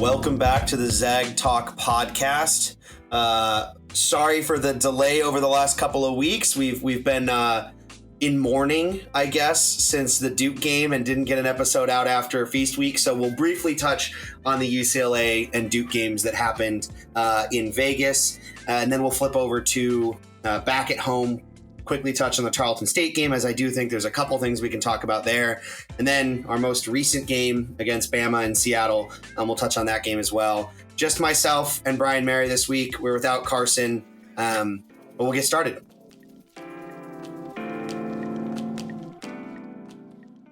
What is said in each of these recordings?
Welcome back to the Zag Talk podcast. Sorry for the delay over the last couple of weeks. We've been in mourning, I guess, since the Duke game and didn't get an episode out after Feast Week. So we'll briefly touch on the UCLA and Duke games that happened in Vegas. And then we'll flip over to back at home, quickly touch on the Tarleton State game, as I do think there's a couple things we can talk about there. And then our most recent game against Bama in Seattle, we'll touch on that game as well. Just myself and Brian Mary this week. We're without Carson, but we'll get started.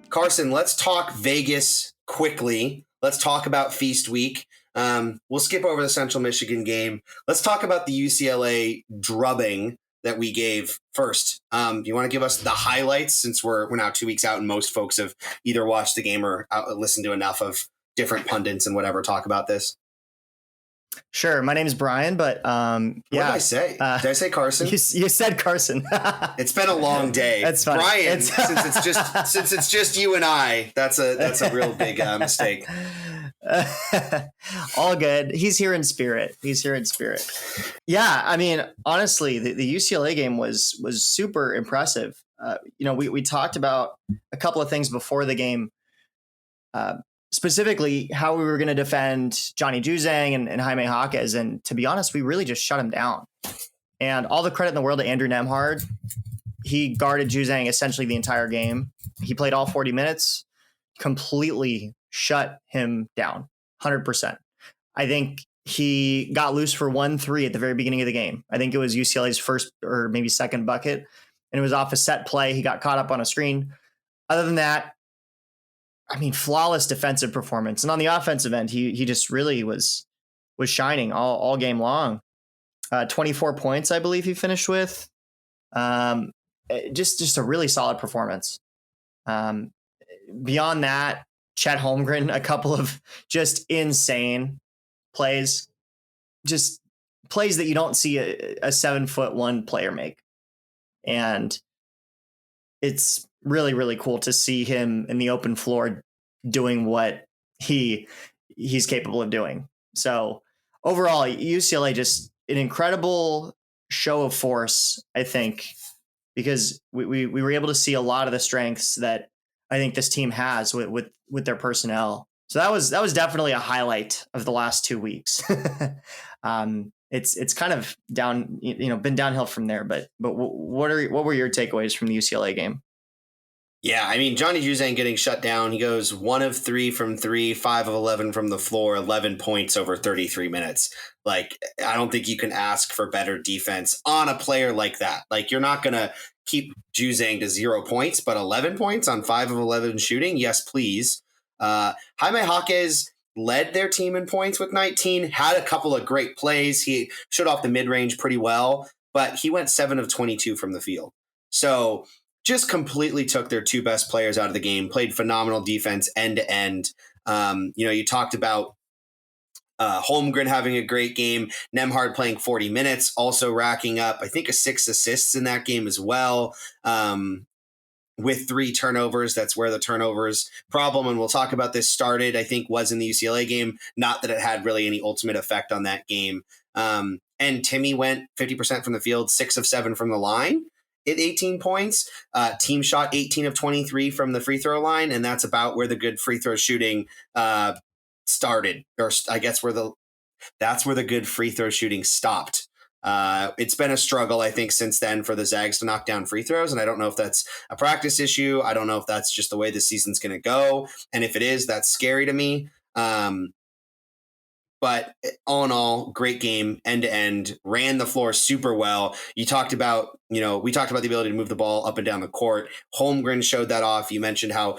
Carson, let's talk Vegas quickly. Let's talk about Feast Week. We'll skip over the Central Michigan game. Let's talk about the UCLA drubbing that we gave first. You want to give us the highlights, since we're now 2 weeks out and most folks have either watched the game or listened to enough of different pundits and whatever talk about this? Sure. My name is Brian, but yeah. What did I say? Did I say Carson? You said Carson. It's been a long day. That's fine. Brian, since it's just you and I, that's a real big mistake. All good. He's here in spirit. Yeah. I mean, honestly, the UCLA game was super impressive. We talked about a couple of things before the game, specifically how we were going to defend Johnny Juzang and Jaime Jacquez. And to be honest, we really just shut him down. And all the credit in the world to Andrew Nemhard. He guarded Juzang essentially the entire game. He played all 40 minutes, completely shut him down 100%. I think he got loose for 1-3 at the very beginning of the game. I think it was UCLA's first or maybe second bucket, and it was off a set play. He got caught up on a screen. Other than that, I mean, flawless defensive performance. And on the offensive end, he just really was shining all game long. 24 points, I believe he finished with. Just a really solid performance. Beyond that, Chet Holmgren, a couple of just insane plays, just plays that you don't see a 7'1" player make. And it's really, really cool to see him in the open floor doing what he's capable of doing. So overall, UCLA, just an incredible show of force, I think, because we were able to see a lot of the strengths that I think this team has with their personnel. So that was definitely a highlight of the last 2 weeks. It's kind of down, been downhill from there. But what were your takeaways from the UCLA game? Yeah, I mean, Johnny Juzang getting shut down. He goes 1 of 3 from 3, 5 of 11 from the floor, 11 points over 33 minutes. Like, I don't think you can ask for better defense on a player like that. Like, you're not going to keep Juzang to 0 points, but 11 points on 5 of 11 shooting. Yes, please. Jaime Jacquez led their team in points with 19, had a couple of great plays. He shot off the mid-range pretty well, but he went 7 of 22 from the field. So just completely took their two best players out of the game, played phenomenal defense end to end. You talked about Holmgren having a great game, Nemhard playing 40 minutes, also racking up, I think, 6 assists in that game as well, with 3 turnovers. That's where the turnovers problem, and we'll talk about this, started, I think, was in the UCLA game. Not that it had really any ultimate effect on that game. And Timmy went 50% from the field, 6 of 7 from the line at 18 points. Team shot 18 of 23 from the free throw line, and that's about where the good free throw shooting started, or I guess that's where the good free throw shooting stopped. It's been a struggle, I think, since then for the Zags to knock down free throws, and I don't know if that's a practice issue. I don't know if that's just the way the season's going to go, and if it is, that's scary to me. But all in all, great game, end to end, ran the floor super well. We talked about the ability to move the ball up and down the court. Holmgren showed that off. You mentioned how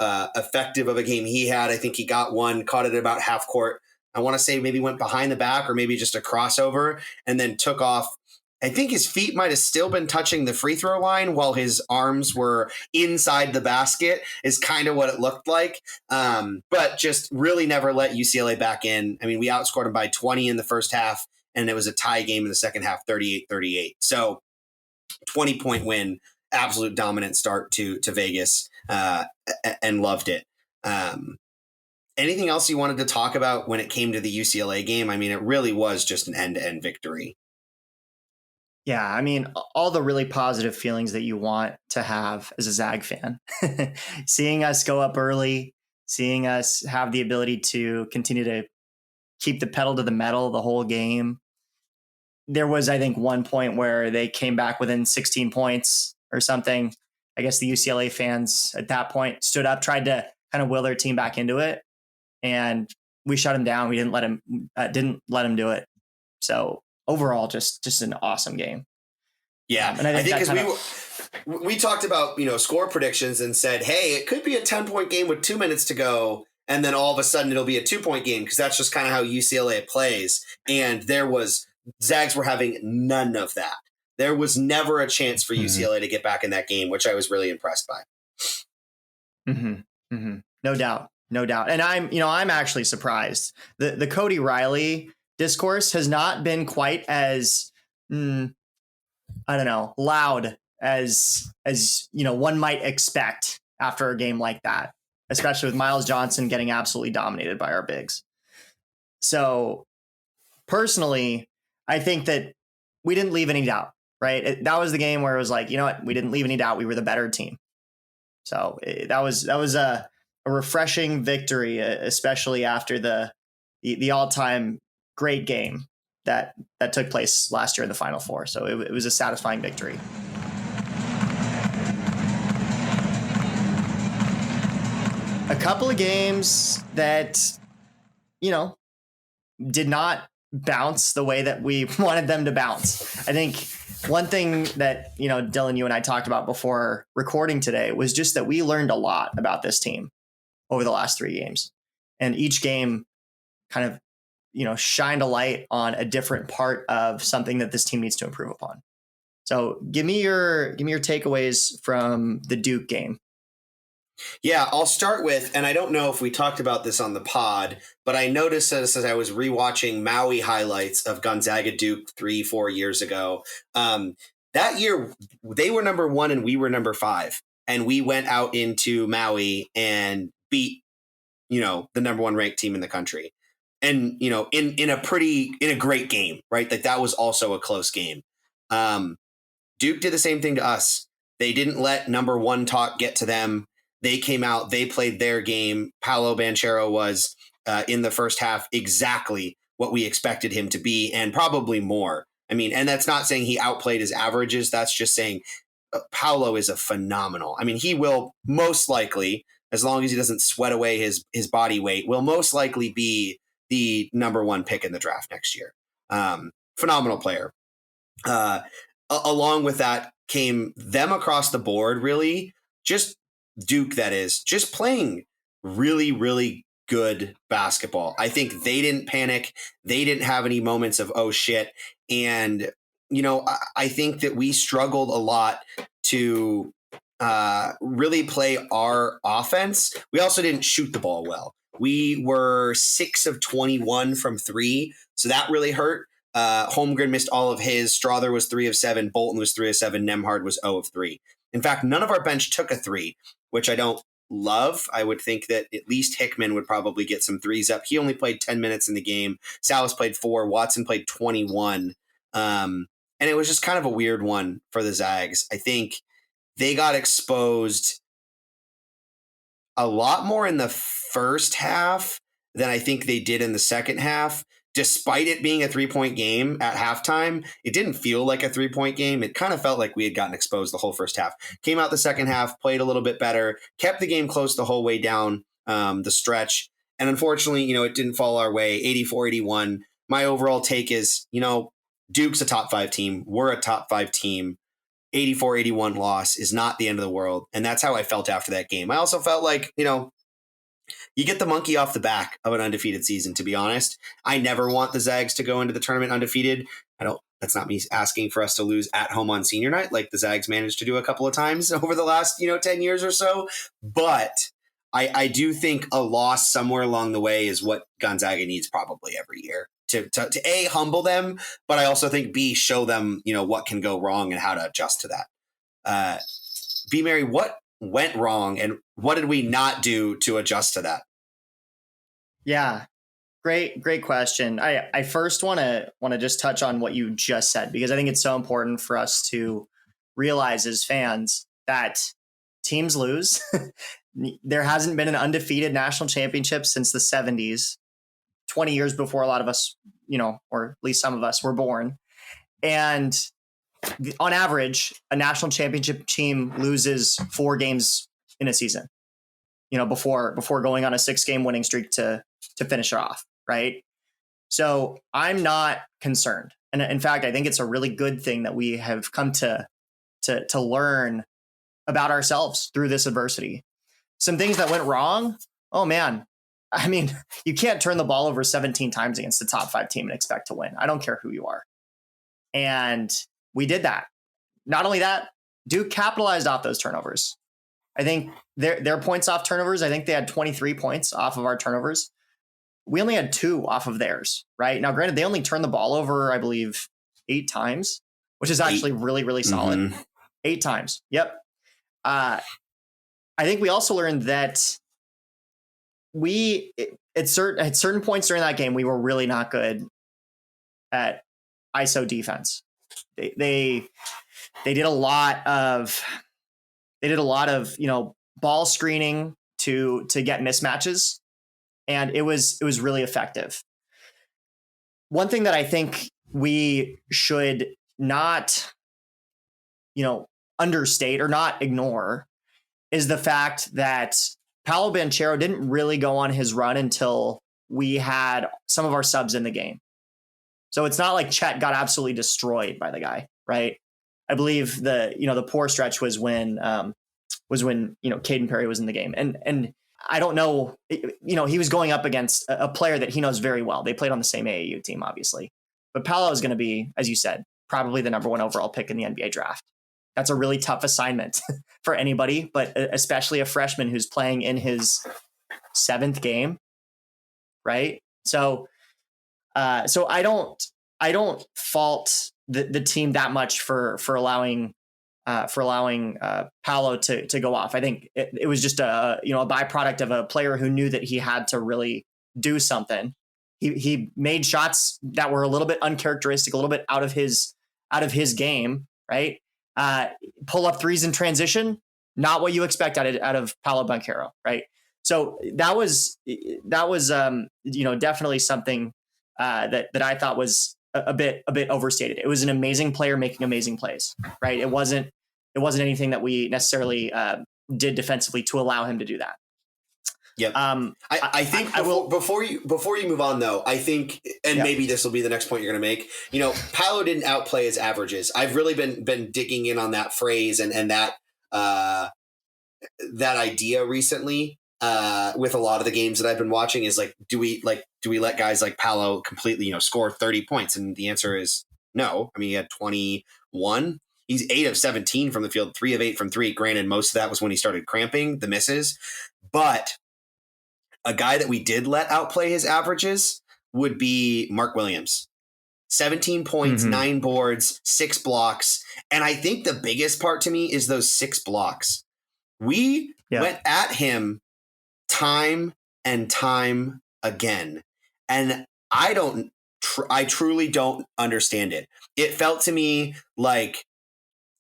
effective of a game he had. I think he got one, caught it at about half court. I want to say maybe went behind the back or maybe just a crossover, and then took off. I think his feet might have still been touching the free throw line while his arms were inside the basket, is kind of what it looked like. But just really never let UCLA back in. I mean, we outscored them by 20 in the first half, and it was a tie game in the second half, 38-38. So 20-point win, absolute dominant start to Vegas, and loved it. anything else you wanted to talk about when it came to the UCLA game? I mean, it really was just an end-to-end victory. Yeah, I mean, all the really positive feelings that you want to have as a Zag fan. Seeing us go up early, seeing us have the ability to continue to keep the pedal to the metal the whole game. There was, I think, one point where they came back within 16 points or something. I guess the UCLA fans at that point stood up, tried to kind of will their team back into it, and we shut him down. We didn't let him do it. So overall, just an awesome game. Yeah, and I think because we talked about score predictions and said, hey, it could be a 10-point game with 2 minutes to go, and then all of a sudden it'll be a 2-point game because that's just kind of how UCLA plays. And Zags were having none of that. There was never a chance for UCLA to get back in that game, which I was really impressed by. No doubt. And I'm actually surprised. The Cody Riley discourse has not been quite as, loud as one might expect after a game like that, especially with Miles Johnson getting absolutely dominated by our bigs. So personally, I think that we didn't leave any doubt, right? That was the game where it was like, you know what? We didn't leave any doubt. We were the better team. So that was a refreshing victory, especially after the all-time great game that took place last year in the Final Four. So it was a satisfying victory. A couple of games that, did not bounce the way that we wanted them to bounce. I think one thing that, Dylan, you and I talked about before recording today was just that we learned a lot about this team over the last 3 games. And each game kind of, shined a light on a different part of something that this team needs to improve upon. So give me your takeaways from the Duke game. Yeah, I'll start with, and I don't know if we talked about this on the pod, but I noticed this as I was rewatching Maui highlights of Gonzaga Duke 3-4 years ago. That year, they were number 1 and we were number 5. And we went out into Maui and beat, the number 1 ranked team in the country. And, in a great game, right? That was also a close game. Duke did the same thing to us. They didn't let number 1 talk get to them. They came out, they played their game. Paolo Banchero was in the first half exactly what we expected him to be, and probably more. I mean, and that's not saying he outplayed his averages. That's just saying Paolo is a phenomenal. I mean, he will most likely, as long as he doesn't sweat away his body weight, will most likely be the number 1 pick in the draft next year. Phenomenal player. Along with that came them across the board, really, just Duke, that is, just playing really, really good basketball. I think they didn't panic. They didn't have any moments of, oh, shit. And, I think that we struggled a lot to really play our offense. We also didn't shoot the ball well. We were 6 of 21 from 3. So that really hurt. Holmgren missed all of his. Strother was 3 of 7. Bolton was 3 of 7. Nembhard was 0 of 3. In fact, none of our bench took a 3, which I don't love. I would think that at least Hickman would probably get some 3s up. He only played 10 minutes in the game. Salas played 4. Watson played 21. And it was just kind of a weird one for the Zags. I think they got exposed a lot more in the first half than I think they did in the second half. Despite it being a 3-point game at halftime, it didn't feel like a 3-point game. It kind of felt like we had gotten exposed the whole first half. Came out the second half, played a little bit better, kept the game close the whole way down the stretch. And unfortunately, it didn't fall our way, 84-81. My overall take is, Duke's a top 5 team. We're a top 5 team. 84-81 loss is not the end of the world. And that's how I felt after that game. I also felt like, you get the monkey off the back of an undefeated season, to be honest. I never want the Zags to go into the tournament undefeated. That's not me asking for us to lose at home on senior night, like the Zags managed to do a couple of times over the last, 10 years or so. But I do think a loss somewhere along the way is what Gonzaga needs probably every year to A, humble them, but I also think B, show them, what can go wrong and how to adjust to that. B. Mary, what went wrong and what did we not do to adjust to that? Yeah. Great question. I first want to just touch on what you just said, because I think it's so important for us to realize as fans that teams lose. There hasn't been an undefeated national championship since the 70s, 20 years before a lot of us, or at least some of us were born. And on average, a national championship team loses 4 games in a season, before going on a 6-game winning streak to finish it off. Right. So I'm not concerned. And in fact, I think it's a really good thing that we have come to learn about ourselves through this adversity. Some things that went wrong. Oh man. I mean, you can't turn the ball over 17 times against the top 5 team and expect to win. I don't care who you are. And we did that. Not only that, Duke capitalized off those turnovers. I think their points off turnovers, I think they had 23 points off of our turnovers. We only had 2 off of theirs, right? Now, granted, they only turned the ball over, I believe, 8 times, which is actually really, really solid. Mm-hmm. 8 times. Yep. I think we also learned that at certain points during that game, we were really not good at ISO defense. They did a lot of ball screening to get mismatches. And it was really effective. One thing that I think we should not, understate or not ignore is the fact that Paolo Banchero didn't really go on his run until we had some of our subs in the game. So it's not like Chet got absolutely destroyed by the guy, right? I believe the poor stretch was when Caden Perry was in the game, and I don't know, he was going up against a player that he knows very well. They played on the same AAU team, obviously. But Paolo is going to be, as you said, probably the number 1 overall pick in the NBA draft. That's a really tough assignment for anybody, but especially a freshman who's playing in his 7th game, right? So I don't fault the team that much for allowing Paolo to go off. I think it was just a byproduct of a player who knew that he had to really do something. He made shots that were a little bit uncharacteristic, a little bit out of his game, right? Pull up threes in transition, not what you expect out of Paolo Banchero, right? So that was definitely something that I thought was a bit overstated. It was an amazing player making amazing plays, right? It wasn't anything that we necessarily did defensively to allow him to do that. Yep. I think before you move on though, I think, and maybe this will be the next point you're going to make, Paolo didn't outplay his averages. I've really been digging in on that phrase and that idea recently with a lot of the games that I've been watching is like, do we let guys like Paolo completely, score 30 points? And the answer is no. I mean, he had 21. He's 8 of 17 from the field, 3 of 8 from 3. Granted, most of that was when he started cramping the misses, but a guy that we did let outplay his averages would be Mark Williams. 17 points, 9 boards, 6 blocks. And I think the biggest part to me is those 6 blocks. We went at him time and time again. And I truly don't understand it. It felt to me like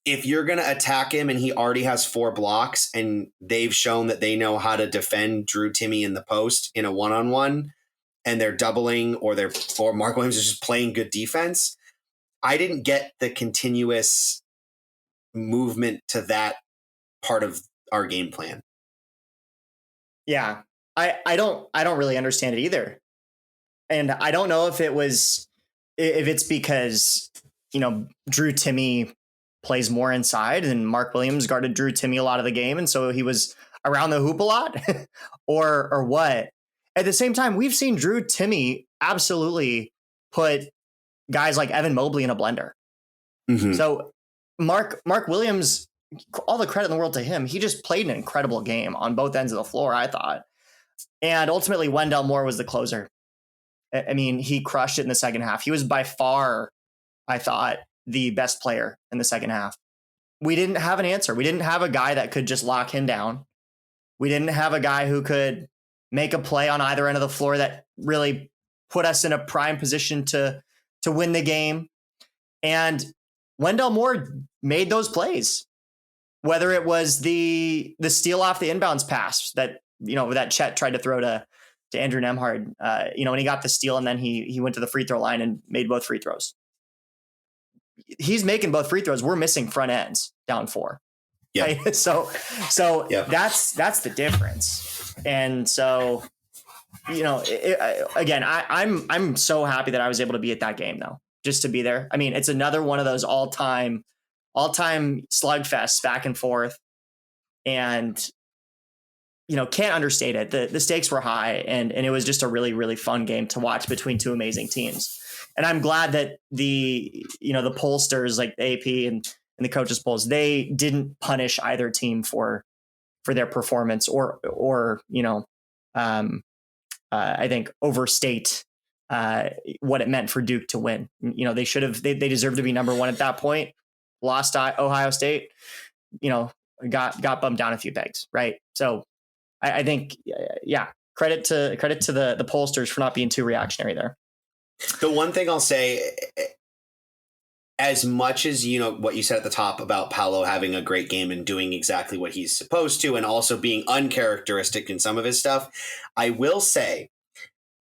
if you're going to attack him and he already has 4 blocks and they've shown that they know how to defend Drew Timme in the post in a one-on-one and they're doubling or Mark Williams is just playing good defense, I didn't get the continuous movement to that part of our game plan. Yeah, I don't really understand it either. And I don't know if it's because, Drew Timme plays more inside and Mark Williams guarded Drew Timme a lot of the game. And so he was around the hoop a lot or what. At the same time, we've seen Drew Timme absolutely put guys like Evan Mobley in a blender. Mm-hmm. So Mark Williams, all the credit in the world to him. He just played an incredible game on both ends of the floor, I thought. And ultimately, Wendell Moore was the closer. I mean, he crushed it in the second half. He was by far, I thought, the best player in the second half. We didn't have an answer. We didn't have a guy that could just lock him down. We didn't have a guy who could make a play on either end of the floor that really put us in a prime position to win the game. And Wendell Moore made those plays, whether it was the steal off the inbounds pass that, that Chet tried to throw to Andrew Nembhard, when he got the steal and then he went to the free throw line and made both free throws. He's making both free throws. We're missing front ends down 4. Yeah. Right? So that's the difference. And so, again, I'm so happy that I was able to be at that game though, just to be there. I mean, it's another one of those all-time slugfests back and forth, and can't understate it. The stakes were high, and it was just a really, really fun game to watch between two amazing teams. And I'm glad that the pollsters like the AP and the coaches polls, they didn't punish either team for their performance or I think overstate what it meant for Duke to win. They should have, they deserved to be number 1 at that point. Lost Ohio State, got bumped down a few pegs. Right. So I think, credit to the pollsters for not being too reactionary there. The one thing I'll say, as much as what you said at the top about Paolo having a great game and doing exactly what he's supposed to, and also being uncharacteristic in some of his stuff, I will say,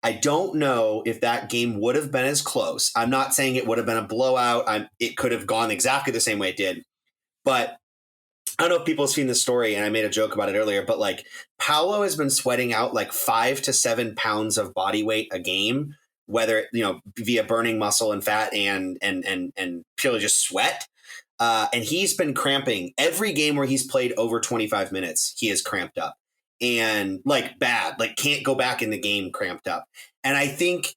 I don't know if that game would have been as close. I'm not saying it would have been a blowout. It could have gone exactly the same way it did. But I don't know if people have seen this story, and I made a joke about it earlier, but like Paolo has been sweating out like 5 to 7 pounds of body weight a game, whether, via burning muscle and fat and purely just sweat. And he's been cramping every game where he's played over 25 minutes. He is cramped up and like bad, like can't go back in the game cramped up. And I think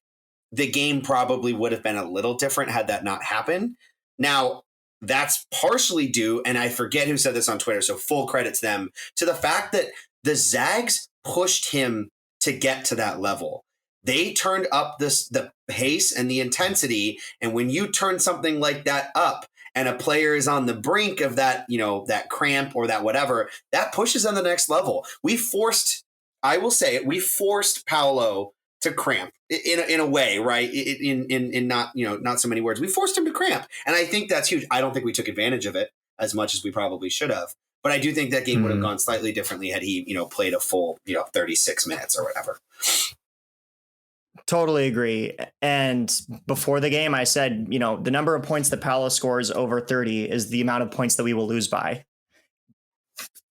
the game probably would have been a little different had that not happened. Now, that's partially due, and I forget who said this on Twitter, so full credit to them, to the fact that the Zags pushed him to get to that level. They turned up the pace and the intensity, and when you turn something like that up and a player is on the brink of that, that cramp or that whatever, that pushes on the next level. We forced Paolo to cramp in a way, right? In not, not so many words. We forced him to cramp. And I think that's huge. I don't think we took advantage of it as much as we probably should have. But I do think that game would have gone slightly differently had he, played a full, 36 minutes or whatever. Totally agree. And before the game, I said, the number of points that Paolo scores over 30 is the amount of points that we will lose by.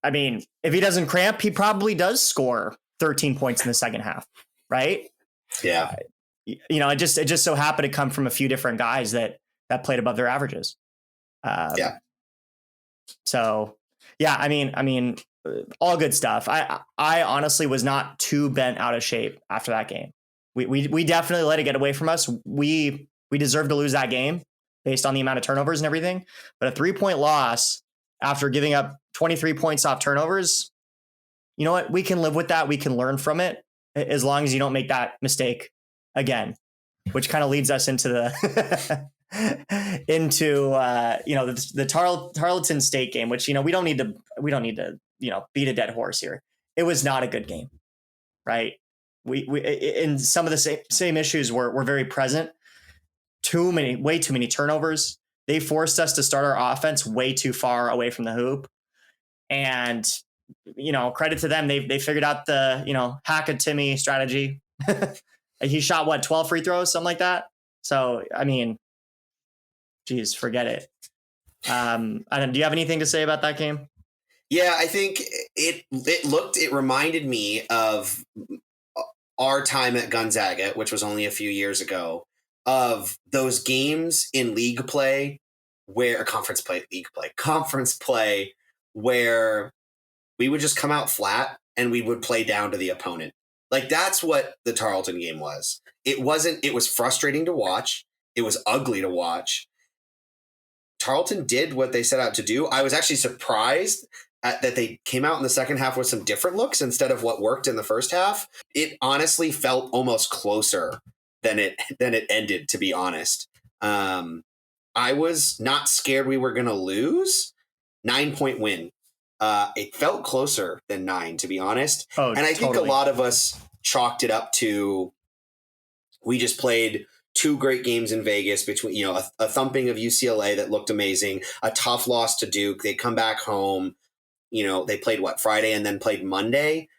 I mean, if he doesn't cramp, he probably does score 13 points in the second half, right? Yeah. It just so happened to come from a few different guys that played above their averages. Yeah. So, yeah, I mean, all good stuff. I honestly was not too bent out of shape after that game. We definitely let it get away from us. We deserved to lose that game based on the amount of turnovers and everything. But a 3-point loss after giving up 23 points off turnovers, you know what? We can live with that. We can learn from it as long as you don't make that mistake again, which kind of leads us into the the Tarleton State game, which, we don't need to, beat a dead horse here. It was not a good game, right? We in some of the same issues were very present. Way too many turnovers. They forced us to start our offense way too far away from the hoop. And, credit to them. They figured out the, hack a Timmy strategy. He shot 12 free throws, something like that. So, I mean, geez, forget it. Adam, do you have anything to say about that game? Yeah, I think it reminded me of our time at Gonzaga, which was only a few years ago, of those games in league play where conference play, where we would just come out flat and we would play down to the opponent. Like that's what the Tarleton game was. It was frustrating to watch. It was ugly to watch. Tarleton did what they set out to do. I was actually surprised that they came out in the second half with some different looks instead of what worked in the first half. It honestly felt almost closer than it ended, to be honest. I was not scared we were going to lose. 9-point win. It felt closer than 9, to be honest. Oh, and I think a lot of us chalked it up to, we just played 2 great games in Vegas between, a thumping of UCLA that looked amazing, a tough loss to Duke. They come back home, they played Friday and then played Monday.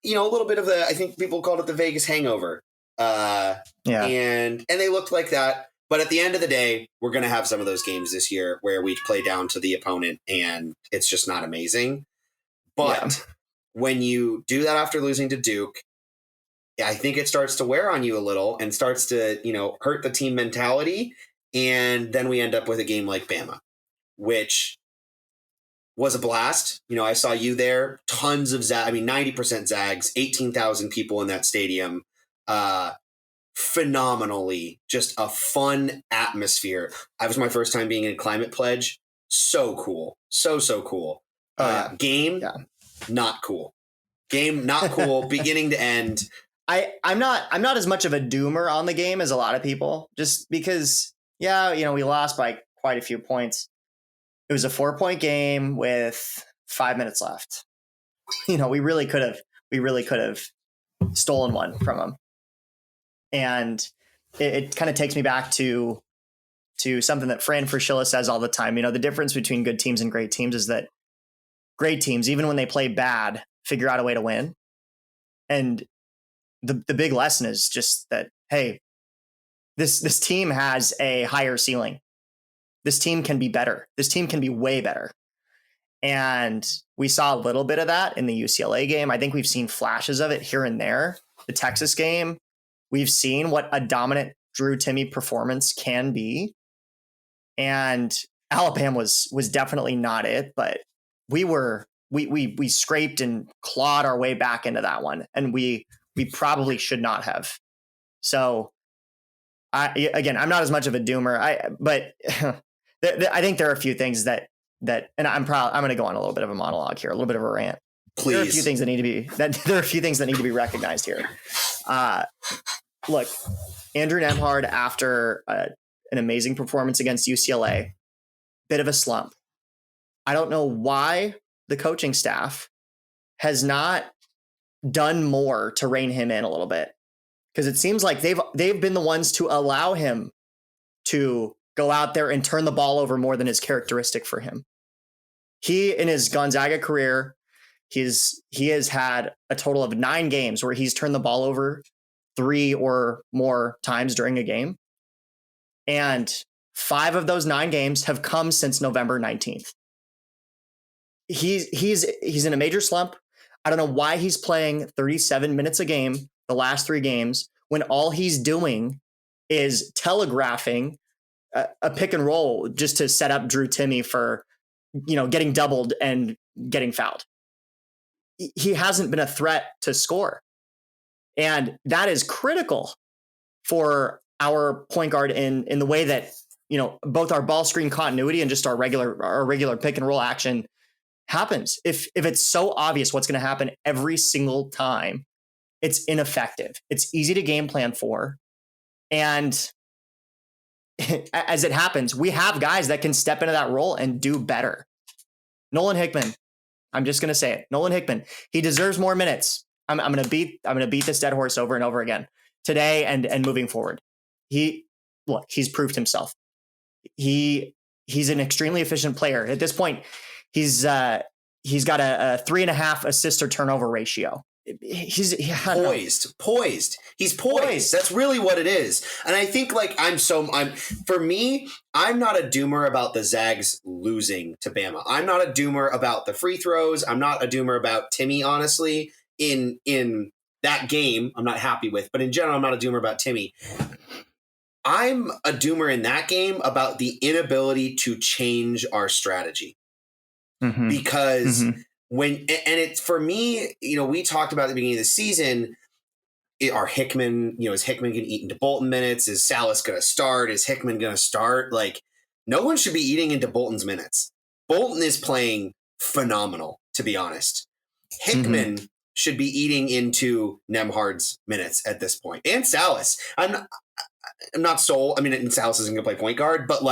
A little bit of I think people called it the Vegas hangover. And they looked like that. But at the end of the day, we're going to have some of those games this year where we play down to the opponent and it's just not amazing. But when you do that after losing to Duke, I think it starts to wear on you a little and starts to, hurt the team mentality. And then we end up with a game like Bama, which was a blast. I saw you there, tons of 90% Zags, 18,000 people in that stadium. Phenomenally, just a fun atmosphere. That was my first time being in Climate Pledge. So cool. So cool. Game, not cool. Game, not cool, beginning to end. I'm not as much of a doomer on the game as a lot of people, just because, we lost by quite a few points. It was a 4-point game with 5 minutes left. We really could have stolen one from them. And it kind of takes me back to something that Fran Fraschilla says all the time. The difference between good teams and great teams is that great teams, even when they play bad, figure out a way to win. And the big lesson is just that, hey, this team has a higher ceiling. This team can be better. This team can be way better. And we saw a little bit of that in the UCLA game. I think we've seen flashes of it here and there. The Texas game, we've seen what a dominant Drew Timme performance can be. And Alabama was definitely not it, but we scraped and clawed our way back into that one. And we probably should not have. So I'm not as much of a doomer. But I think there are a few things that, and I'm going to go on a little bit of a monologue here, a little bit of a rant. Please. There are a few things that need to be recognized here. Look, Andrew Nemhard, after an amazing performance against UCLA, bit of a slump. I don't know why the coaching staff has not done more to rein him in a little bit, because it seems like they've been the ones to allow him to go out there and turn the ball over more than is characteristic for him. He, in his Gonzaga career, he has had a total of 9 games where he's turned the ball over 3 or more times during a game. And 5 of those 9 games have come since November 19th. He's in a major slump. I don't know why he's playing 37 minutes a game the last 3 games when all he's doing is telegraphing a pick and roll just to set up Drew Timme for, getting doubled and getting fouled. He hasn't been a threat to score. And that is critical for our point guard in the way that, both our ball screen continuity and just our regular pick and roll action happens. If it's so obvious what's going to happen every single time, it's ineffective. It's easy to game plan for. And as it happens, we have guys that can step into that role and do better. Nolan Hickman, I'm just going to say it. Nolan Hickman, he deserves more minutes. I'm going to beat this dead horse over and over again today and moving forward. He's proved himself. He's an extremely efficient player. At this point, he's got a 3.5 assist to turnover ratio. He's poised. He's poised. That's really what it is. And I think for me, I'm not a doomer about the Zags losing to Bama. I'm not a doomer about the free throws. I'm not a doomer about Timme, honestly. In that game, I'm not happy with, but in general, I'm not a doomer about Timme. I'm a doomer in that game about the inability to change our strategy. Mm-hmm. Because it's for me, we talked about at the beginning of the season, are Hickman, is Hickman going to eat into Bolton minutes? Is Salas going to start? Is Hickman going to start? No one should be eating into Bolton's minutes. Bolton is playing phenomenal, to be honest. Hickman should be eating into Nemhard's minutes at this point. And Salas. I'm not sold. And Salas isn't going to play point guard, but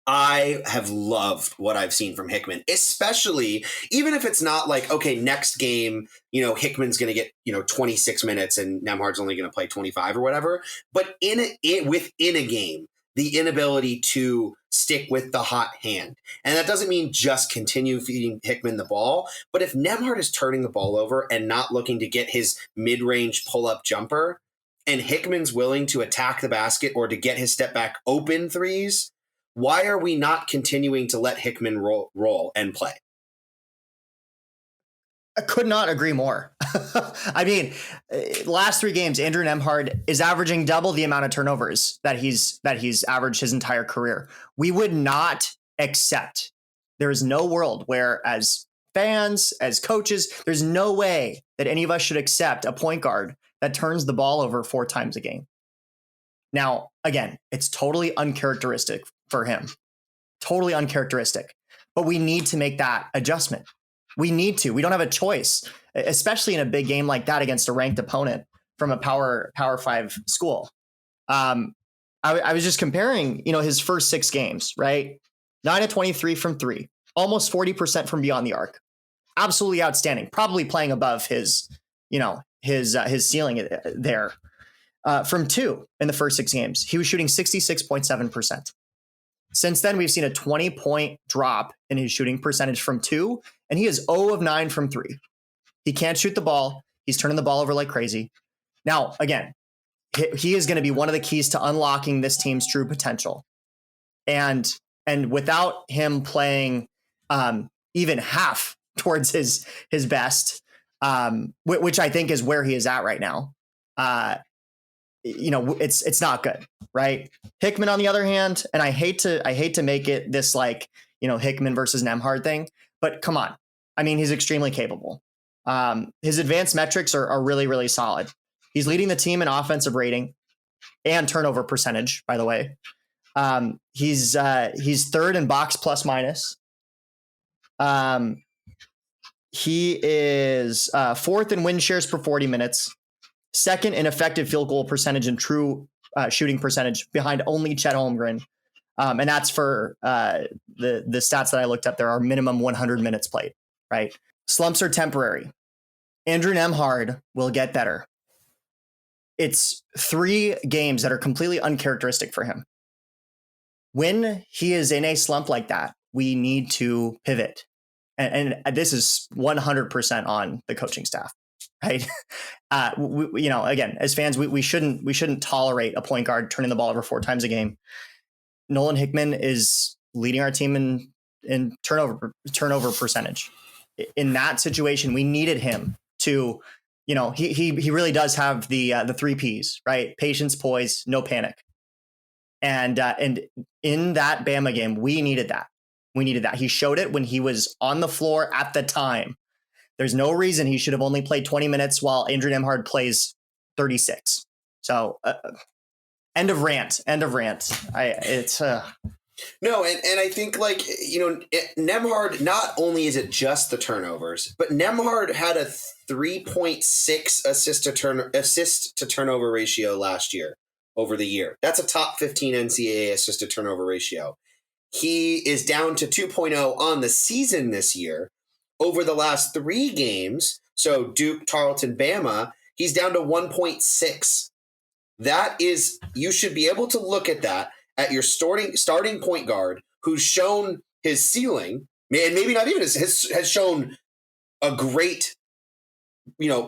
I have loved what I've seen from Hickman, especially even if it's not like, okay, next game, Hickman's going to get, 26 minutes and Nemhard's only going to play 25 or whatever. But within a game, the inability to stick with the hot hand. And that doesn't mean just continue feeding Hickman the ball. But if Nemhard is turning the ball over and not looking to get his mid-range pull-up jumper, and Hickman's willing to attack the basket or to get his step back open threes, why are we not continuing to let Hickman roll and play? I could not agree more. I mean, last 3 games, Andrew Nemhard is averaging double the amount of turnovers that he's averaged his entire career. We would not accept. There is no world where, as fans, as coaches, there's no way that any of us should accept a point guard that turns the ball over 4 times a game. Now, again, it's totally uncharacteristic for him. Totally uncharacteristic. But we need to make that adjustment. We need to. We don't have a choice, especially in a big game like that against a ranked opponent from a Power 5 school. I was just comparing, his first 6 games, right? 9 of 23 from 3, almost 40% from beyond the arc. Absolutely outstanding. Probably playing above his ceiling there. From 2 in the first 6 games, he was shooting 66.7%. Since then, we've seen a 20-point drop in his shooting percentage from 2, and he is 0 of 9 from 3. He can't shoot the ball. He's turning the ball over like crazy. Now, again, he is going to be one of the keys to unlocking this team's true potential. And without him playing even half towards his best, which I think is where he is at right now, it's not good, right? Hickman, on the other hand, and I hate to make it this like, Hickman versus Nemhard thing, but come on. I mean, he's extremely capable. His advanced metrics are really, really solid. He's leading the team in offensive rating and turnover percentage, by the way. He's 3rd in box plus minus. He is 4th in win shares per 40 minutes. 2nd in effective field goal percentage and true shooting percentage, behind only Chet Holmgren. And that's for the stats that I looked up. There are minimum 100 minutes played, right? Slumps are temporary. Andrew Nemhard will get better. It's 3 games that are completely uncharacteristic for him. When he is in a slump like that, we need to pivot. And this is 100% on the coaching staff, right? Again, as fans, we shouldn't tolerate a point guard turning the ball over 4 times a game. Nolan Hickman is leading our team in turnover percentage. In that situation, we needed him to, he really does have the 3 Ps, right? Patience, poise, no panic. And in that Bama game, we needed that. He showed it when he was on the floor at the time. There's no reason he should have only played 20 minutes while Andrew Nemhard plays 36. So end of rant. No, and I think Nemhard, not only is it just the turnovers, but Nemhard had a 3.6 assist to turnover ratio last year over the year. That's a top 15 NCAA assist to turnover ratio. He is down to 2.0 on the season this year. Over the last 3 games, so Duke, Tarleton, Bama, he's down to 1.6. That is, you should be able to look at that at your starting point guard who's shown his ceiling, and maybe not even has shown a great,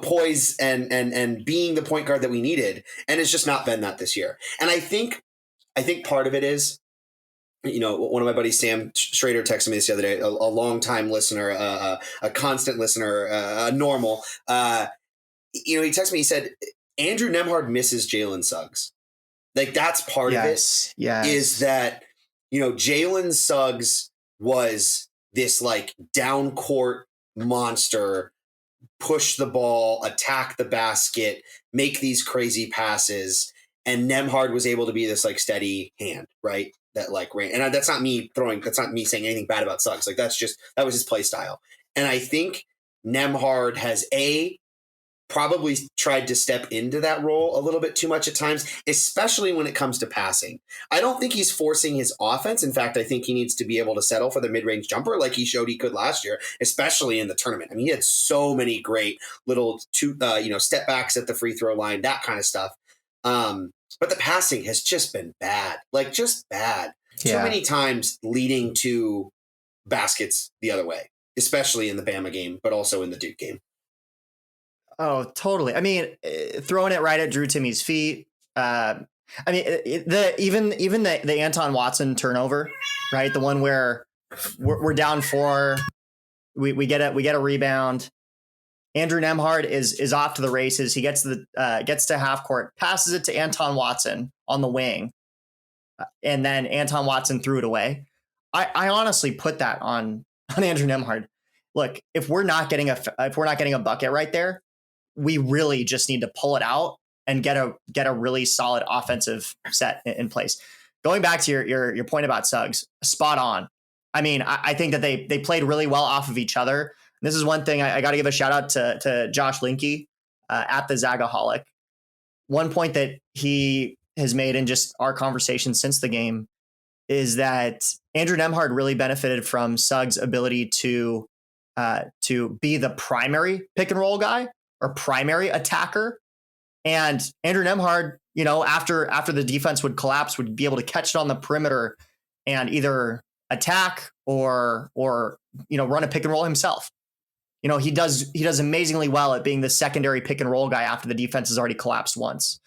poise and being the point guard that we needed, and it's just not been that this year. And I think part of it is, one of my buddies, Sam Schrader, texted me this the other day, a long-time listener, a constant listener, a normal. He texted me, he said, Andrew Nemhard misses Jalen Suggs. Like, that's part of it. Yes. Is that, Jalen Suggs was this, down court monster, push the ball, attack the basket, make these crazy passes. And Nemhard was able to be this, steady hand, right? That ran. And that's not me saying anything bad about Suggs. That was his play style. And I think Nemhard has probably tried to step into that role a little bit too much at times, especially when it comes to passing. I don't think he's forcing his offense. In fact, I think he needs to be able to settle for the mid-range jumper like he showed he could last year, especially in the tournament. I mean, he had so many great little step backs at the free throw line, that kind of stuff. But the passing has just been bad, like just bad. Too many times leading to baskets the other way, especially in the Bama game, but also in the Duke game. Oh, totally. I mean, throwing it right at Drew Timmy's feet. I mean, the Anton Watson turnover, right? The one where we're down 4, we get a rebound. Andrew Nembhard is off to the races. He gets to half court, passes it to Anton Watson on the wing, and then Anton Watson threw it away. I honestly put that on Andrew Nembhard. Look, if we're not getting a bucket right there, we really just need to pull it out and get a really solid offensive set in place. Going back to your point about Suggs, spot on. I mean, I think that they played really well off of each other. This is one thing I got to give a shout out to Josh Linke at the Zagaholic. One point that he has made in just our conversation since the game is that Andrew Nembhard really benefited from Suggs' ability to be the primary pick and roll guy or primary attacker. And Andrew Nembhard, after the defense would collapse, would be able to catch it on the perimeter and either attack or run a pick and roll himself. He does amazingly well at being the secondary pick and roll guy after the defense has already collapsed once.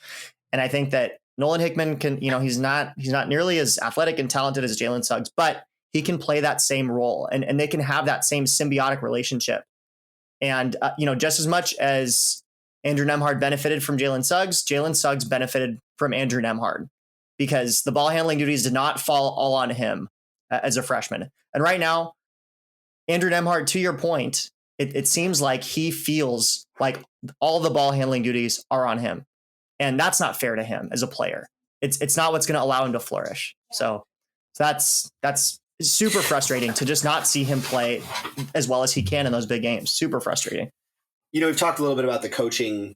And I think that Nolan Hickman can, he's not nearly as athletic and talented as Jalen Suggs, but he can play that same role and they can have that same symbiotic relationship. And, just as much as Andrew Nembhard benefited from Jalen Suggs benefited from Andrew Nembhard because the ball handling duties did not fall all on him as a freshman. And right now, Andrew Nembhard, to your point, it seems like he feels like all the ball handling duties are on him. And that's not fair to him as a player. It's not what's going to allow him to flourish. So that's super frustrating to just not see him play as well as he can in those big games. Super frustrating. We've talked a little bit about the coaching,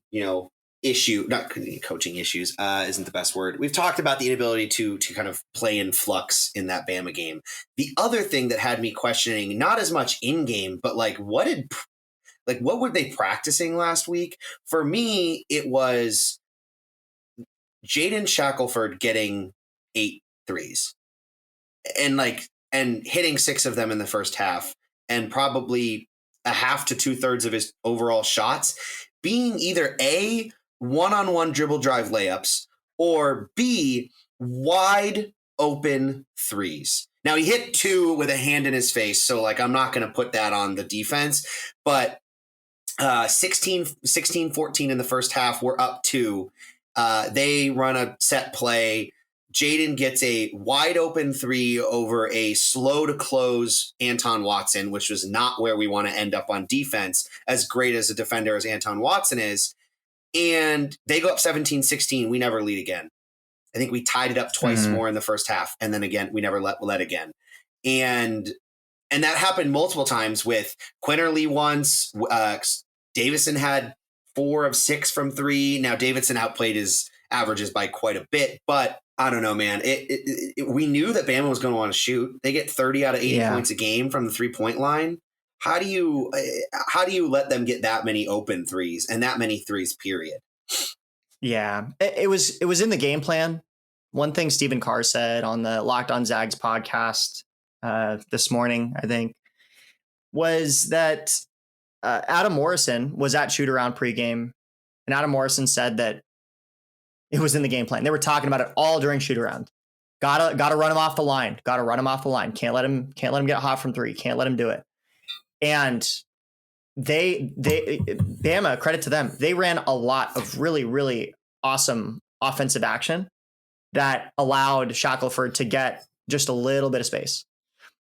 issue, not coaching issues isn't the best word. We've talked about the inability to kind of play in flux in that Bama game. The other thing that had me questioning, not as much in game, but what were they practicing last week? For me, it was Jaden Shackelford getting 8 threes and hitting 6 of them in the first half and probably a half to 2/3 of his overall shots being either A, one-on-one dribble drive layups, or B, wide open threes. Now he hit 2 with a hand in his face. So I'm not going to put that on the defense, but 16-14 in the first half, we're up 2. They run a set play. Jaden gets a wide open 3 over a slow to close Anton Watson, which was not where we want to end up on defense, as great as a defender as Anton Watson is. And they go up 17-16. We never lead again. I think we tied it up twice more in the first half. And then again, we never led again. And that happened multiple times with Quinterly once. Davison had 4 of 6 from 3. Now Davidson outplayed his averages by quite a bit, but I don't know, man. We knew that Bama was going to want to shoot. They get 30 out of 80 points a game from the 3-point line. How do you let them get that many open threes and that many threes, period? Yeah, it was in the game plan. One thing Stephen Carr said on the Locked on Zags podcast this morning, I think, was that Adam Morrison was at shoot around pregame, and Adam Morrison said that it was in the game plan. They were talking about it all during shoot around. Gotta run him off the line. Can't let him get hot from 3. Can't let him do it. And they Bama, credit to them, they ran a lot of really, really awesome offensive action that allowed Shackelford to get just a little bit of space.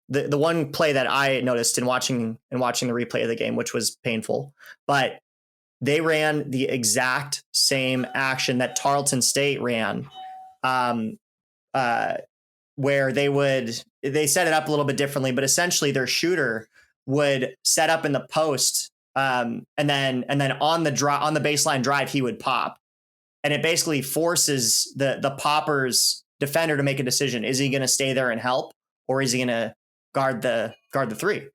The one play that I noticed in watching the replay of the game, which was painful, but they ran the exact same action that Tarleton State ran, where they set it up a little bit differently, but essentially their shooter would set up in the post and then on the baseline drive, he would pop. And it basically forces the popper's defender to make a decision. Is he going to stay there and help, or is he going to guard the three?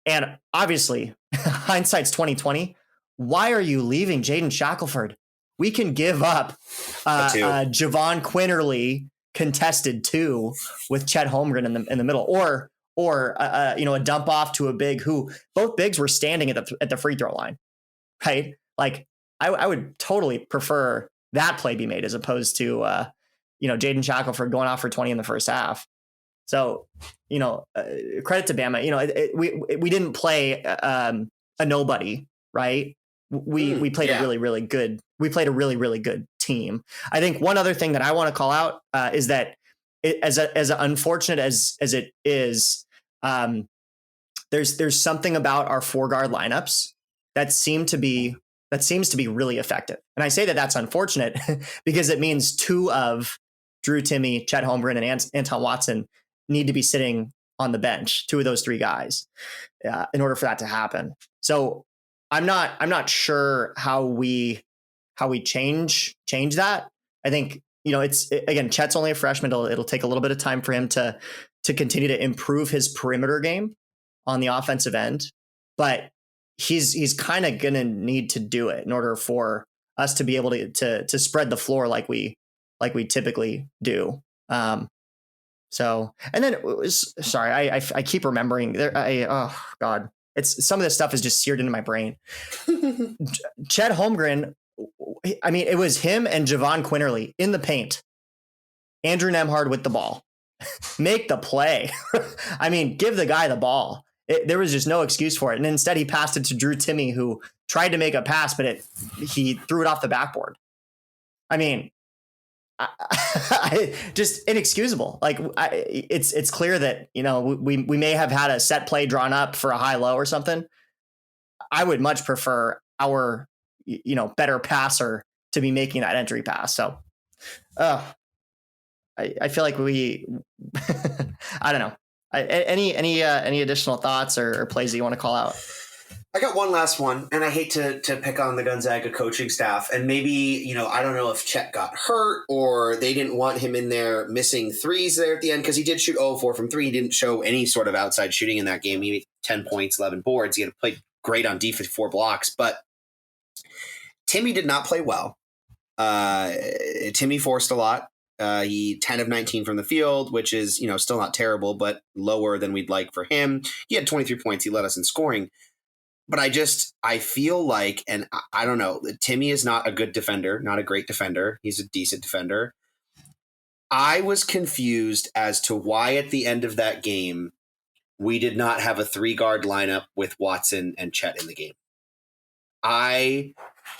And obviously, hindsight's 2020. Why are you leaving Jaden Shackelford? We can give up Javon Quinterly contested 2 with Chet Holmgren in the middle, or a dump off to a big who both bigs were standing at the free throw line, right? Like I would totally prefer that play be made as opposed to Jaden Shackelford going off for 20 in the first half. So credit to Bama. We didn't play a nobody, right? We played a really good. We played a really good team. I think one other thing that I want to call out is that as unfortunate as it is, there's something about our 4-guard lineups that seems to be really effective. And I say that that's unfortunate because it means 2 of Drew Timme, Chet Holmgren, and Anton Watson need to be sitting on the bench. 2 of those 3 guys in order for that to happen. So I'm not sure how we change that. I think again, Chet's only a freshman. It'll take a little bit of time for him to continue to improve his perimeter game on the offensive end, but he's kind of going to need to do it in order for us to be able to spread the floor like we typically do. So, and then sorry, I keep remembering there. Oh God, it's some of this stuff is just seared into my brain. Chet Holmgren. I mean, it was him and Javon Quinterly in the paint. Andrew Nembhard with the ball. Make the play. I mean, give the guy the ball. There was just no excuse for it. And instead he passed it to Drew Timme, who tried to make a pass, but he threw it off the backboard. I mean, just inexcusable. Like it's clear that, we may have had a set play drawn up for a high-low or something. I would much prefer our, better passer to be making that entry pass. So, I feel like we, I don't know. Any additional thoughts or plays that you want to call out? I got one last one, and I hate to pick on the Gonzaga coaching staff. And maybe, I don't know if Chet got hurt or they didn't want him in there missing threes there at the end, because he did shoot 0-4 from 3. He didn't show any sort of outside shooting in that game. He made 10 points, 11 boards. He had played great on defense, 4 blocks. But Timme did not play well. Timme forced a lot. He 10 of 19 from the field, which is, still not terrible, but lower than we'd like for him. He had 23 points. He led us in scoring. But I feel like, and I don't know, Timme is not a good defender, not a great defender. He's a decent defender. I was confused as to why at the end of that game, we did not have a 3-guard lineup with Watson and Chet in the game.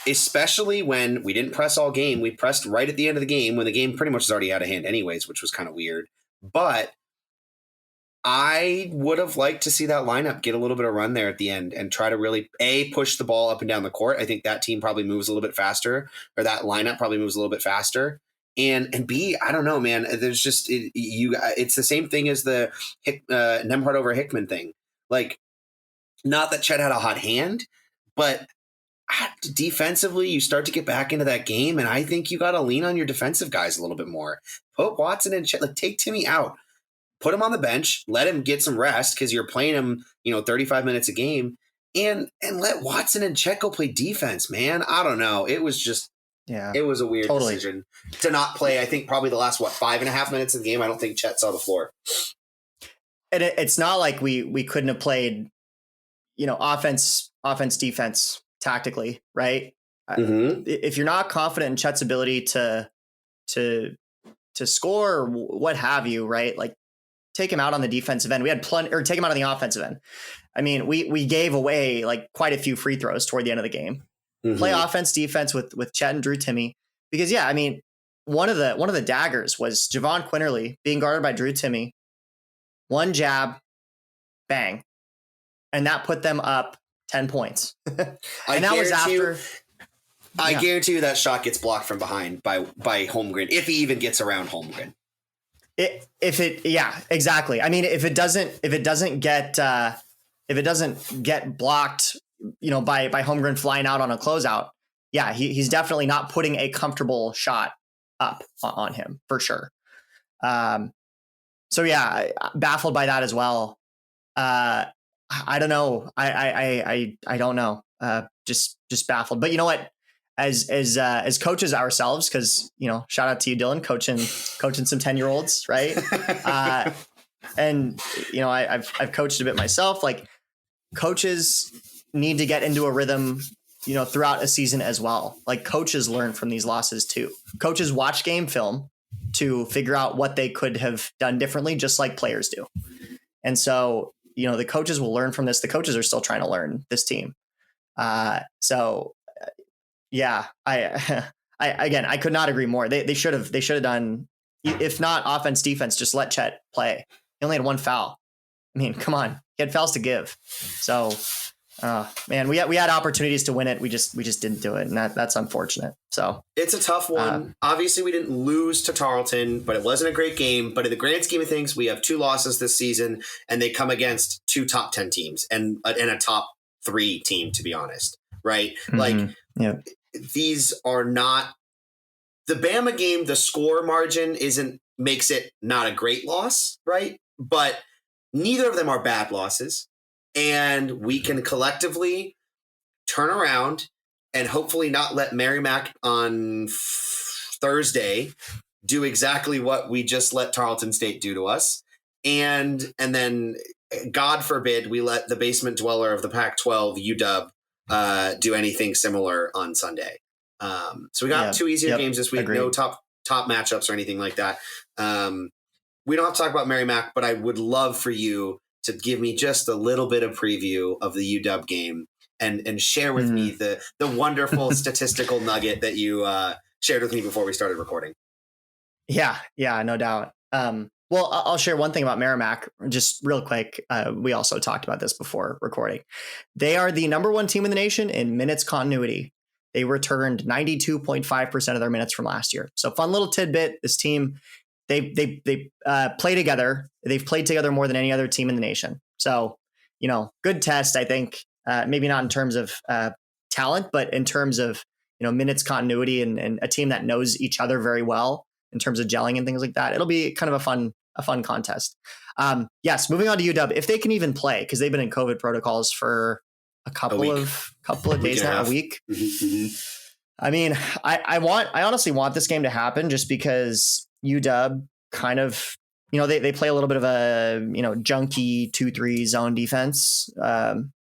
Especially when we didn't press all game. We pressed right at the end of the game when the game pretty much was already out of hand anyways, which was kind of weird. But I would have liked to see that lineup get a little bit of run there at the end and try to really, push the ball up and down the court. I think that team probably moves a little bit faster, or that lineup probably moves a little bit faster. And B, I don't know, man. There's just, it's the same thing as the Nembhard over Hickman thing. Like, not that Chet had a hot hand, but defensively, you start to get back into that game, and I think you got to lean on your defensive guys a little bit more. Put Watson and Chet, take Timme out, put him on the bench, let him get some rest because you're playing him, 35 minutes a game, and let Watson and Chet go play defense, man. I don't know. It was just, it was a weird decision to not play. I think probably the last 5.5 minutes of the game. I don't think Chet saw the floor. And it's not like we couldn't have played, offense, defense tactically, right? Mm-hmm. If you're not confident in Chet's ability to score or what have you, right? Like, take him out on the defensive end. We had plenty, or take him out on the offensive end. I mean, we gave away quite a few free throws toward the end of the game. Mm-hmm. Play offense, defense with Chet and Drew Timme, because one of the daggers was Javon Quinterly being guarded by Drew Timme. One jab, bang, and that put them up 10 poins. And that was after. I guarantee you that shot gets blocked from behind by Holmgren, if he even gets around Holmgren. Exactly. I mean, if it doesn't get blocked, by Holmgren flying out on a closeout. Yeah, he's definitely not putting a comfortable shot up on him for sure. So yeah, baffled by that as well. I don't know. I don't know. Just baffled. But you know what? As coaches ourselves, because shout out to you, Dylan, coaching some 10-year-olds, right? And I've coached a bit myself. Like, coaches need to get into a rhythm, throughout a season as well. Like, coaches learn from these losses too. Coaches watch game film to figure out what they could have done differently, just like players do. And so, the coaches will learn from this. The coaches are still trying to learn this team. Yeah, I could not agree more. They should have done, if not offense, defense, just let Chet play. He only had one foul. I mean, come on, he had fouls to give. So, man, we had opportunities to win it. We just didn't do it, and that's unfortunate. So it's a tough one. Obviously, we didn't lose to Tarleton, but it wasn't a great game. But in the grand scheme of things, we have 2 losses this season, and they come against 2 top 10 teams and a top 3 team, to be honest. Right? Mm-hmm. Like, these are not the Bama game. The score margin makes it not a great loss, right? But neither of them are bad losses. And we can collectively turn around and hopefully not let Merrimack on Thursday do exactly what we just let Tarleton State do to us. And then, God forbid, we let the basement dweller of the Pac-12, UW, do anything similar on Sunday. So we got 2 easier games this week. Agreed. No top matchups or anything like that. We don't have to talk about Merrimack, but I would love for you to give me just a little bit of preview of the UW game and share with me the wonderful statistical nugget that you shared with me before we started recording. Yeah, no doubt. Well, I'll share one thing about Merrimack just real quick. We also talked about this before recording. They are the number 1 team in the nation in minutes continuity. They returned 92.5% of their minutes from last year. So fun little tidbit. This team, they play together. They've played together more than any other team in the nation. So, good test, I think. Maybe not in terms of talent, but in terms of, minutes continuity and a team that knows each other very well in terms of gelling and things like that. It'll be kind of a fun contest. Yes, moving on to UW, if they can even play, because they've been in COVID protocols for a couple of days now, a week. Mm-hmm. I mean, I honestly want this game to happen just because UW kind of, they play a little bit of a, junky 2-3 zone defense, kind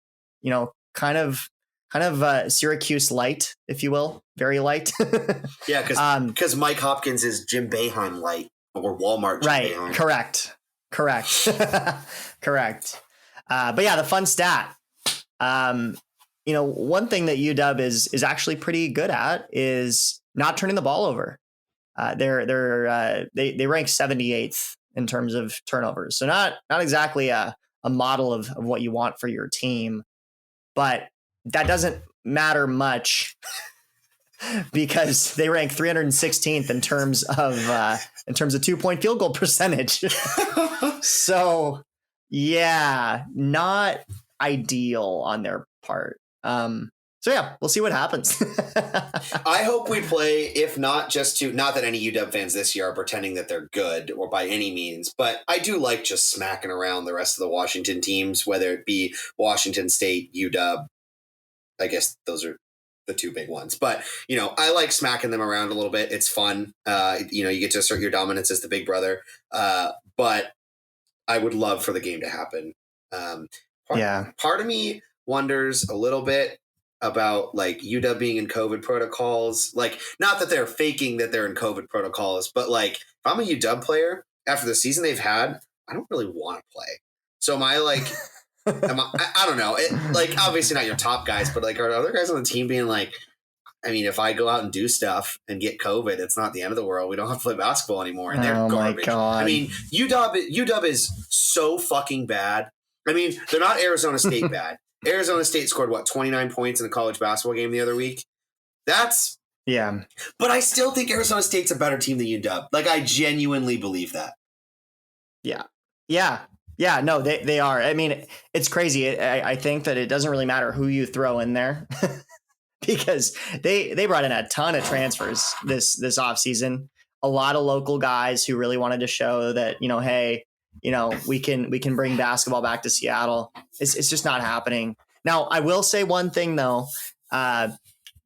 of Syracuse light, if you will, very light. Yeah, because Mike Hopkins is Jim Boeheim light, or Walmart Jim Boeheim. Correct. Correct. But yeah, the fun stat. One thing that UW is actually pretty good at is not turning the ball over. They rank 78th in terms of turnovers, so not exactly a model of what you want for your team, but that doesn't matter much because they rank 316th in terms of 2-point field goal percentage. So yeah, not ideal on their part. So yeah, we'll see what happens. I hope we play, if not not that any UW fans this year are pretending that they're good or by any means, but I do like just smacking around the rest of the Washington teams, whether it be Washington State, UW. I guess those are the 2 big ones, but I like smacking them around a little bit. It's fun. You get to assert your dominance as the big brother. But I would love for the game to happen. Part of me wonders a little bit about like UW being in COVID protocols. Like, not that they're faking that they're in COVID protocols, but like if I'm a UW player after the season they've had, I don't really want to play. So am I like, I don't know. Like, obviously not your top guys, but like, are other guys on the team being like, I mean, if I go out and do stuff and get COVID, it's not the end of the world. We don't have to play basketball anymore, and they're garbage. My God. I mean, UW is so fucking bad. I mean, they're not Arizona State bad. Arizona State scored 29 points in a college basketball game the other week. Yeah. But I still think Arizona State's a better team than UW. Like, I genuinely believe that. Yeah. Yeah, no, they are. I mean, it's crazy. I think that it doesn't really matter who you throw in there because they brought in a ton of transfers this offseason. A lot of local guys who really wanted to show that, hey, we can bring basketball back to Seattle. It's just not happening. Now, I will say one thing though.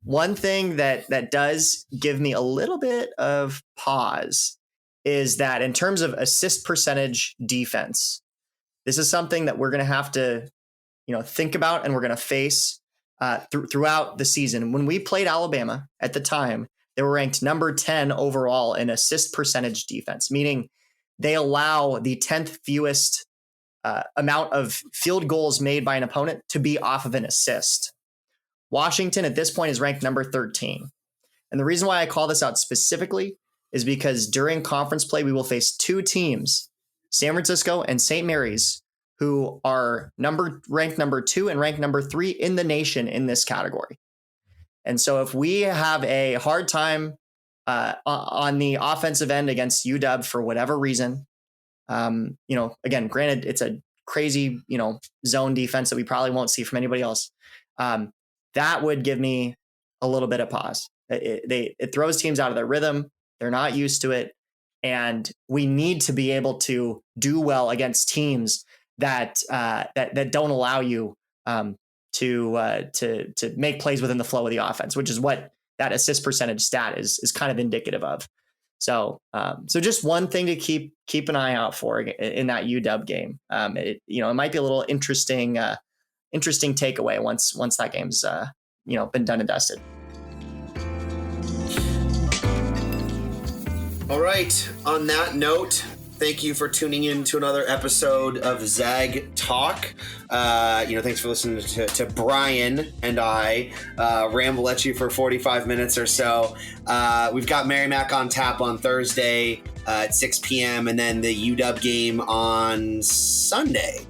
One thing that does give me a little bit of pause is that in terms of assist percentage defense, this is something that we're going to have to, think about, and we're going to face throughout the season. When we played Alabama at the time, they were ranked number 10 overall in assist percentage defense, meaning they allow the 10th fewest amount of field goals made by an opponent to be off of an assist. Washington at this point is ranked number 13. And the reason why I call this out specifically is because during conference play, we will face two teams, San Francisco and St. Mary's, who are ranked number 2 and ranked number 3 in the nation in this category. And so if we have a hard time on the offensive end against UW for whatever reason, again, granted, it's a crazy, zone defense that we probably won't see from anybody else. That would give me a little bit of pause. It throws teams out of their rhythm. They're not used to it. And we need to be able to do well against teams that don't allow you to make plays within the flow of the offense, which is what that assist percentage stat is kind of indicative of. So just one thing to keep an eye out for in that UW game. It might be a little interesting takeaway once that game's been done and dusted. All right. On that note, thank you for tuning in to another episode of Zag Talk. Thanks for listening to Brian and I ramble at you for 45 minutes or so. We've got Mary Mac on tap on Thursday at 6 p.m. and then the UW game on Sunday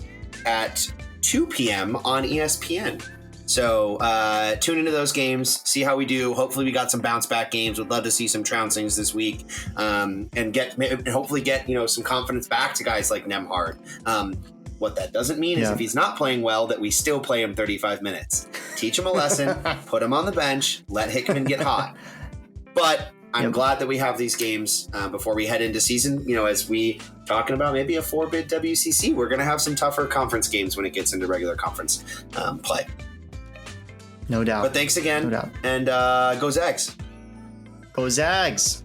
at 2 p.m. on ESPN. So tune into those games, see how we do. Hopefully we got some bounce back games. Would love to see some trouncings this week and hopefully get some confidence back to guys like Nembhard. What that doesn't mean is if he's not playing well, that we still play him 35 minutes. Teach him a lesson, put him on the bench, let Hickman get hot. But I'm glad that we have these games before we head into season. As we talking about maybe a 4-bid WCC, we're going to have some tougher conference games when it gets into regular conference play. No doubt. But thanks again. No doubt. And go Zags. Go Zags.